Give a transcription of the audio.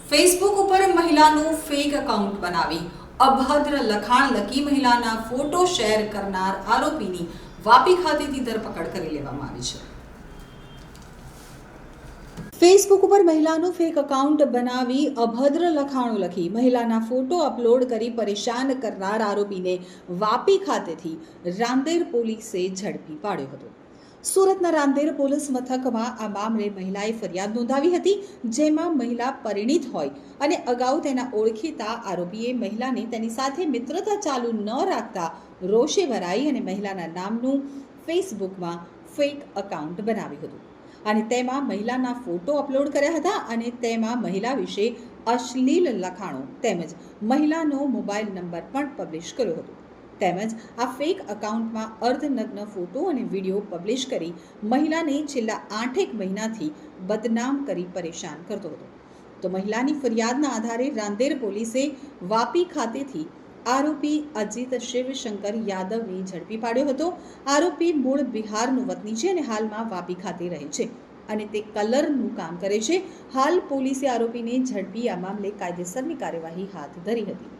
Facebook ઉપર મહિલાનું fake account બનાવી અભદ્ર લખાણ લખી મહિલાના ફોટો શેર કરનાર આરોપીની વાપી ખાતેથી ધરપકડ કરી લેવામાં આવી છે। ફેસબુક ઉપર મહિલાનું ફેક એકાઉન્ટ બનાવી અભદ્ર લખાણો લખી મહિલાના ફોટો અપલોડ કરી પરેશાન કરનાર આરોપીને વાપી ખાતેથી રાંદેર પોલીસે ઝડપી પાડ્યો હતો। સુરતના રાંદેર પોલીસ મથકમાં આ મામલે મહિલાએ ફરિયાદ નોંધાવી હતી, જેમાં મહિલા પરિણીત હોય અને અગાઉ તેના ઓળખીતા આરોપીએ મહિલાને તેની સાથે મિત્રતા ચાલુ ન રાખતા રોષે ભરાઈ અને મહિલાના નામનું ફેસબુકમાં ફેક એકાઉન્ટ બનાવ્યું હતું અને તેમાં મહિલાના ફોટો અપલોડ કર્યા હતા અને તેમાં મહિલા વિશે અશ્લીલ લખાણો તેમજ મહિલાનો મોબાઈલ નંબર પણ પબ્લિશ કર્યો હતો। તેમજ આ ફેક એકાઉન્ટમાં અર્ધનગ્ન ફોટો અને વિડીયો પબ્લિશ કરી મહિલાને છેલ્લા 8 મહિનાથી બદનામ કરી પરેશાન કરતો હતો। તો મહિલાની ફરિયાદના આધારે રાંદેર પોલીસે વાપી ખાતેથી આરોપી અજીત શિવશંકર યાદવને ઝડપી પાડ્યો હતો। આરોપી મૂળ બિહારનો વતની છે અને હાલમાં વાપી ખાતે રહે છે અને તે કલરનું કામ કરે છે। હાલ પોલીસે આરોપીને ઝડપી આ મામલે કાયદેસરની કાર્યવાહી હાથ ધરી હતી।